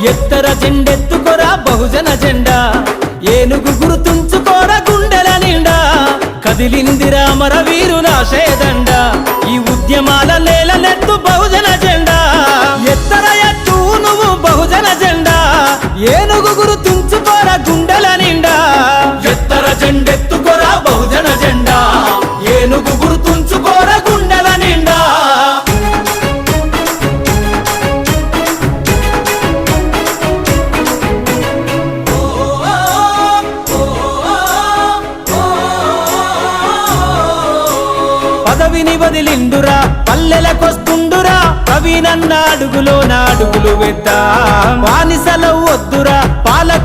ఎత్తర జెండెత్తుకోరా బహుజన జెండా, ఏనుగు గుర్తుంచుకోరా గుండెల నిండా, కదిలిందిరా అమరవీరుల ఆశయదండ, ఈ ఉద్యమాల నేలనెత్తు బహుజన జెండా. ఎత్తర ఎత్తు నువ్వు బహుజన జెండా, ఏనుగు గుర్తుంచుకోరా గుండెల నిండా. ఎత్తర జెండెత్తుకోరా బహుజన జెండా, ఏనుగు గుర్తుంచుకోరా గుండెల నిండా. పదవిని వదిలిండురా పల్లెలకొస్తుండురా, ప్రవీణన్న అడుగులో నా అడుగులు వేద్దాం, బానిసల వద్దురా పాలకు